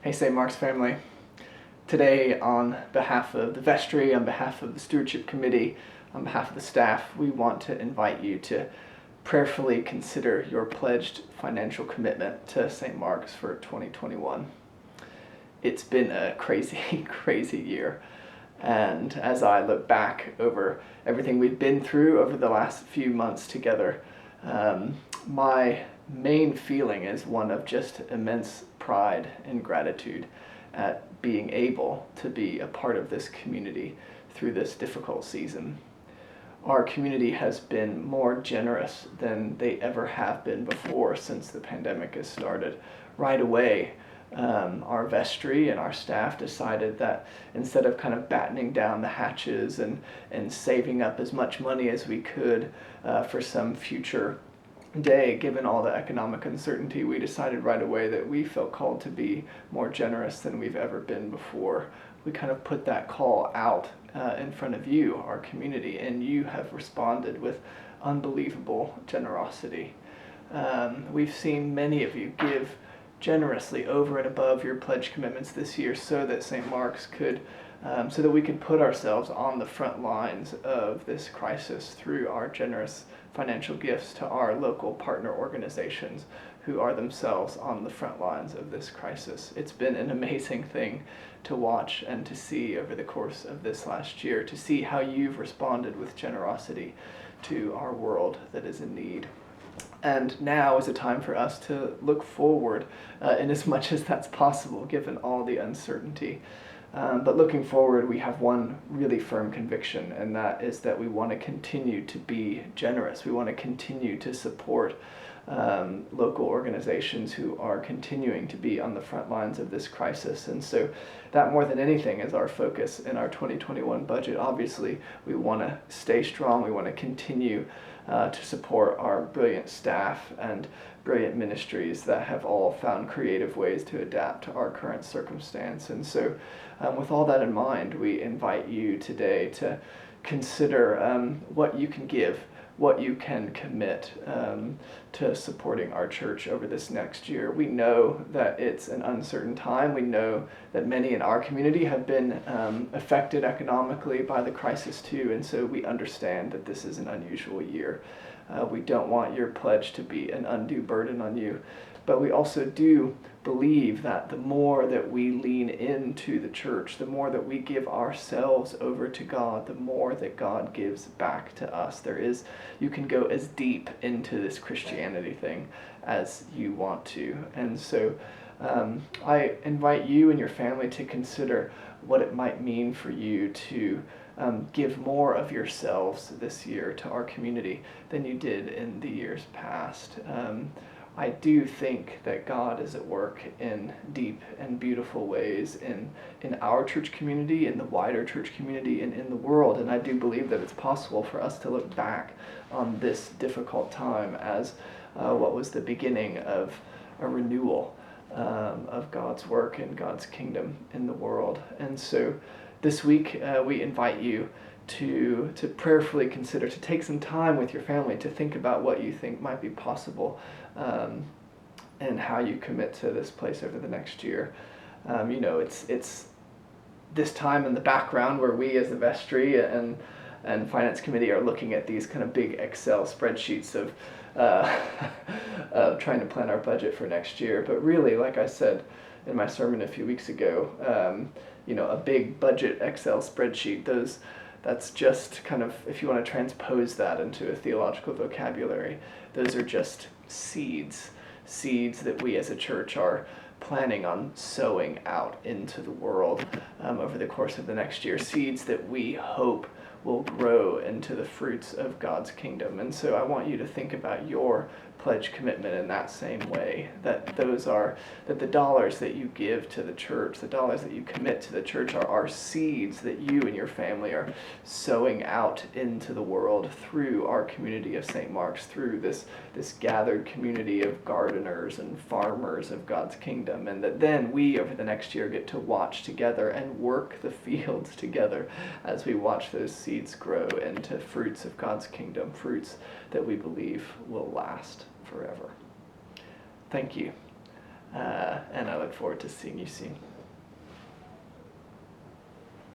Hey, St. Mark's family. Today, on behalf of the vestry, on behalf of the Stewardship Committee, on behalf of the staff, we want to invite you to prayerfully consider your pledged financial commitment to St. Mark's for 2021. It's been a crazy, crazy year. And as I look back over everything we've been through over the last few months together, my main feeling is one of just immense pride and gratitude at being able to be a part of this community through this difficult season. Our community has been more generous than they ever have been before since the pandemic has started. Right away, our vestry and our staff decided that instead of kind of battening down the hatches and saving up as much money as we could for some future day, given all the economic uncertainty, we decided right away that we felt called to be more generous than we've ever been before. We kind of put that call out in front of you, our community, and you have responded with unbelievable generosity. We've seen many of you give generously over and above your pledge commitments this year so that St. Mark's could so that we could put ourselves on the front lines of this crisis through our generous financial gifts to our local partner organizations who are themselves on the front lines of this crisis. It's been an amazing thing to watch and to see over the course of this last year, to see how you've responded with generosity to our world that is in need. And now is a time for us to look forward in as much as that's possible, given all the uncertainty. But looking forward, we have one really firm conviction, and that is that we want to continue to be generous. We want to continue to support local organizations who are continuing to be on the front lines of this crisis. And so that more than anything is our focus in our 2021 budget. Obviously, we want to stay strong. We want to continue to support our brilliant staff and brilliant ministries that have all found creative ways to adapt to our current circumstance. And so with all that in mind, we invite you today to consider what you can give, what you can commit to supporting our church over this next year. We know that it's an uncertain time. We know that many in our community have been affected economically by the crisis too, and so we understand that this is an unusual year. We don't want your pledge to be an undue burden on you, but we also do believe that the more that we lean into the church, the more that we give ourselves over to God, the more that God gives back to us. You can go as deep into this Christianity thing as you want to. And so I invite you and your family to consider what it might mean for you to give more of yourselves this year to our community than you did in the years past. I do think that God is at work in deep and beautiful ways in our church community, in the wider church community, and in the world. And I do believe that it's possible for us to look back on this difficult time as what was the beginning of a renewal of God's work and God's kingdom in the world. And so this week we invite you to prayerfully consider, to take some time with your family to think about what you think might be possible and how you commit to this place over the next year. It's this time in the background where we as the vestry and finance committee are looking at these kind of big Excel spreadsheets of trying to plan our budget for next year. But really, like I said in my sermon a few weeks ago, a big budget Excel spreadsheet, that's just kind of, if you want to transpose that into a theological vocabulary, those are just seeds that we as a church are planning on sowing out into the world over the course of the next year, seeds that we hope will grow into the fruits of God's kingdom. And so I want you to think about your pledge commitment in that same way, that the dollars that you give to the church, the dollars that you commit to the church are seeds that you and your family are sowing out into the world through our community of St. Mark's, through this gathered community of gardeners and farmers of God's kingdom, and that then we over the next year get to watch together and work the fields together as we watch those seeds grow into fruits of God's kingdom, fruits that we believe will last forever. Thank you, and I look look forward to seeing you soon.